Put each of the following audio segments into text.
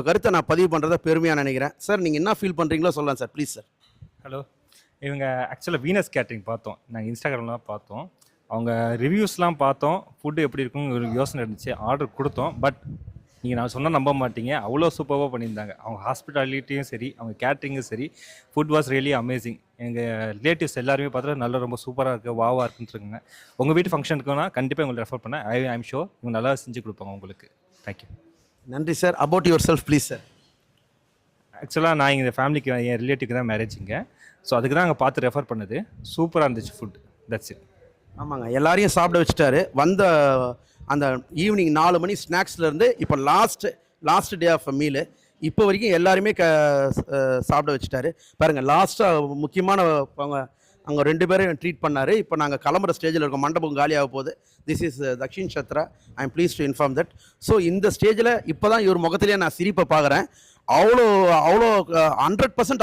கருத்தை நான் பதிவு பண்ணுறத பெருமையாக நினைக்கிறேன். சார் நீங்கள் என்ன ஃபீல் பண்ணுறீங்களோ சொல்லலாம் சார், ப்ளீஸ் சார். ஹலோ, இவங்க ஆக்சுவலாக வீனஸ் கேட்ரிங் பார்த்தோம். நாங்கள் இன்ஸ்டாகிராம்லாம் பார்த்தோம். அவங்க ரிவ்யூஸ்லாம் பார்த்தோம். ஃபுட்டு எப்படி இருக்குன்னு ஒரு யோசனை இருந்துச்சு. ஆர்டர் கொடுத்தோம். பட் நீங்கள் நான் சொன்னால் நம்ப மாட்டீங்க, அவ்வளோ சூப்பராக பண்ணியிருந்தாங்க. அவங்க ஹாஸ்பிட்டாலிட்டியும் சரி, அவங்க கேட்ரிங்கும் சரி, ஃபுட் வாஸ் ரியலி அமேசிங். எங்கள் ரிலேட்டிவ்ஸ் எல்லாருமே பார்த்தா நல்லா ரொம்ப சூப்பராக இருக்குது, வாவாக இருக்குன்னு இருக்குங்க. உங்கள் வீட்டு ஃபங்க்ஷனுக்குன்னா கண்டிப்பாக உங்களுக்கு ரெஃபர் பண்ணேன். ஐம் ஷோர் இவங்க நல்லா செஞ்சு கொடுப்பாங்க உங்களுக்கு. தேங்க்யூ. நன்றி sir. About your self please sir. ஆக்சுவலாக நான் எங்கள் ஃபேமிலிக்கு என் ரிலேட்டிவ்க்கு தான் மேரேஜிங்க. ஸோ அதுக்கு தான் அங்கே பார்த்து ரெஃபர் பண்ணது. சூப்பராக இருந்துச்சு ஃபுட். That's it. ஆமாங்க, எல்லாரையும் சாப்பிட வச்சுட்டாரு. வந்த அந்த ஈவினிங் 4 மணி ஸ்நாக்ஸ்லேருந்து இப்போ லாஸ்ட் டே ஆஃப் மீலு இப்போ வரைக்கும் எல்லாருமே சாப்பிட வச்சுட்டாரு. பாருங்கள், லாஸ்ட்டாக முக்கியமான அவங்க 2 பேரையும் ட்ரீட் பண்ணார். இப்போ நாங்கள் கிளம்புற ஸ்டேஜில் இருக்கோம். மண்டபம் காலியாக போகுது. This is Dakshin Chatra. I am please to inform that. So இந்த ஸ்டேஜில் இப்போ தான் இவர் முகத்திலேயே நான் சிரிப்பை பார்க்குறேன். அவ்வளோ 100%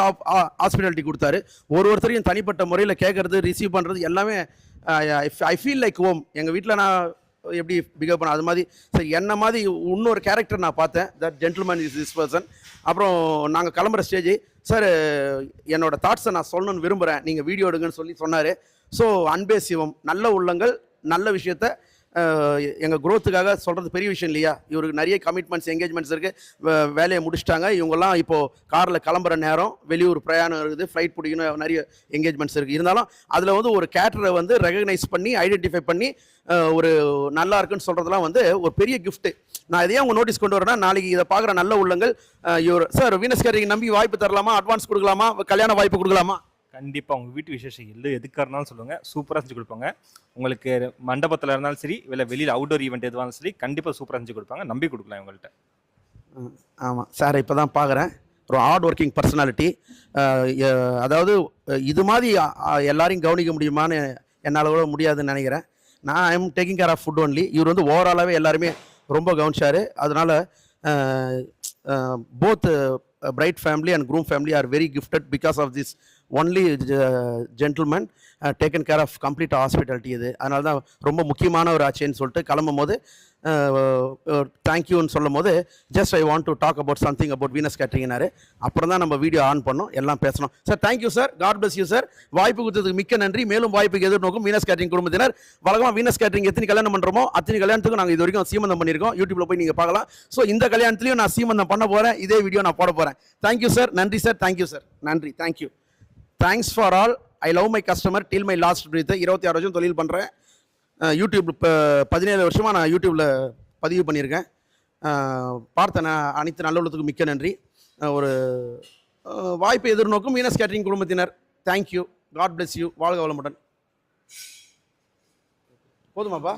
ஹாஸ்பிட்டாலிட்டி கொடுத்தாரு. ஒருத்தரையும் தனிப்பட்ட முறையில் கேட்குறது, ரிசீவ் பண்ணுறது எல்லாமே ஐ ஃபீல் லைக் ஹோம். எங்கள் வீட்டில் நான் எப்படி பிகேவ் பண்ண அது மாதிரி சரி என்ன மாதிரி இன்னொரு கேரக்டர் நான் பார்த்தேன். That gentleman is this person. அப்புறம் நாங்கள் கிளம்புற ஸ்டேஜ், சார் என்னோடய தாட்ஸை நான் சொல்லணும்னு விரும்புகிறேன், நீங்கள் வீடியோ எடுங்கன்னு சொன்னார். ஸோ அன்பே சிவம், நல்ல உள்ளங்கள், நல்ல விஷயத்த எங்கள் குரோத்துக்காக சொல்கிறது பெரிய விஷயம் இல்லையா? இவருக்கு நிறைய கமிட்மெண்ட்ஸ், என்கேஜ்மெண்ட்ஸ் இருக்குது. வேலையை முடிச்சிட்டாங்க. இவங்கெல்லாம் இப்போது காரில் கிளம்புற நேரம், வெளியூர் பிரயாணம் இருக்குது, ஃப்ளைட் பிடிக்கணும், நிறைய என்கேஜ்மெண்ட்ஸ் இருக்குது. இருந்தாலும் அதில் ஒரு கேட்டரை ரெகக்னைஸ் பண்ணி ஐடென்டிஃபை பண்ணி ஒரு நல்லா இருக்குன்னு சொல்கிறதுலாம் ஒரு பெரிய கிஃப்ட்டு. நான் இதையே அவங்க நோட்டீஸ் கொண்டு வரேன்னா, நாளைக்கு இதை பார்க்குற நல்ல உள்ளங்கள் இவர் சார் வீனஸ் கேட்டரிங் நம்பி வாய்ப்பு தரலாமா? அட்வான்ஸ் கொடுக்கலாமா? கல்யாண வாய்ப்பு கொடுக்கலாமா? கண்டிப்பாக உங்கள் வீட்டு விசேஷம் எதுக்காக இருந்தாலும் சொல்லுங்கள், சூப்பராக செஞ்சு கொடுப்பாங்க. உங்களுக்கு மண்டபத்தில் இருந்தாலும் சரி, இல்லை வெளியில் அவுட்டோர் ஈவெண்ட் எதுவாக இருந்தாலும் சரி, கண்டிப்பாக சூப்பராக செஞ்சு கொடுப்பாங்க. நம்பி கொடுக்கலாம் இவங்கள்ட்ட. ஆமாம் சார், இப்போ தான் பார்க்குறேன். ஒரு ஹார்ட் ஒர்க்கிங் பர்சனாலிட்டி. அதாவது இது மாதிரி எல்லாரையும் கவனிக்க முடியுமான்னு என்னால் கூட முடியாதுன்னு நினைக்கிறேன். நான் I am taking care of food only. இவர் ஓவராலாகவே எல்லாருமே ரொம்ப கவனிச்சார். அதனால் both bride family and groom family are very gifted because of this only gentleman taken care of complete hospitality. இது அதனால தான் ரொம்ப முக்கியமான ஒரு ஆச்சேன்னு சொல்லிட்டு கிளம்பும் போது தேங்க்யூன்னு சொல்லும் போது just I want to talk about something about Venus கேட்டரிங்னாரு. அப்புறம் தான் நம்ம வீடியோ ஆன் பண்ணோம், எல்லாம் பேசணும். Sir thank you sir, god bless you sir. வாய்ப்பு கொடுத்ததுக்கு மிக்க நன்றி. மேலும் வாய்ப்புக்கு எதிர்நோக்கும் வீனஸ் கேட்டரிங் குடும்பத்தினர். வழக்கமாக வீனஸ் கேட்டரிங் எத்தனை கல்யாணம் பண்ணுறோமோ அத்தனை கல்யாணத்துக்கும் நாங்கள் இது வரைக்கும் சீமந்தம் பண்ணியிருக்கோம். யூடியூப்ல போய் நீங்கள் பார்க்கலாம். ஸோ இந்த கல்யாணத்துலையும் நான் சீமந்தம் பண்ண போகிறேன். இதே வீடியோ நான் போட போகிறேன். Thank you sir. நன்றி சார். Thank you sir. நன்றி. Thank you. Thanks for all. I love my customer till my last breath. 26 வருஷம் தொழில் பண்ணுறேன். யூடியூப் இப்போ 17 வருஷமாக நான் யூடியூப்பில் பதிவு பண்ணியிருக்கேன். பார்த்தேன். அனைத்து நல்லுள்ளத்துக்கு மிக்க நன்றி. ஒரு வாய்ப்பை எதிர்நோக்கும் வீனஸ் கேட்டரிங் குடும்பத்தினர். தேங்க்யூ. God bless you. வாழ்க வளமுடன். போதுமாப்பா?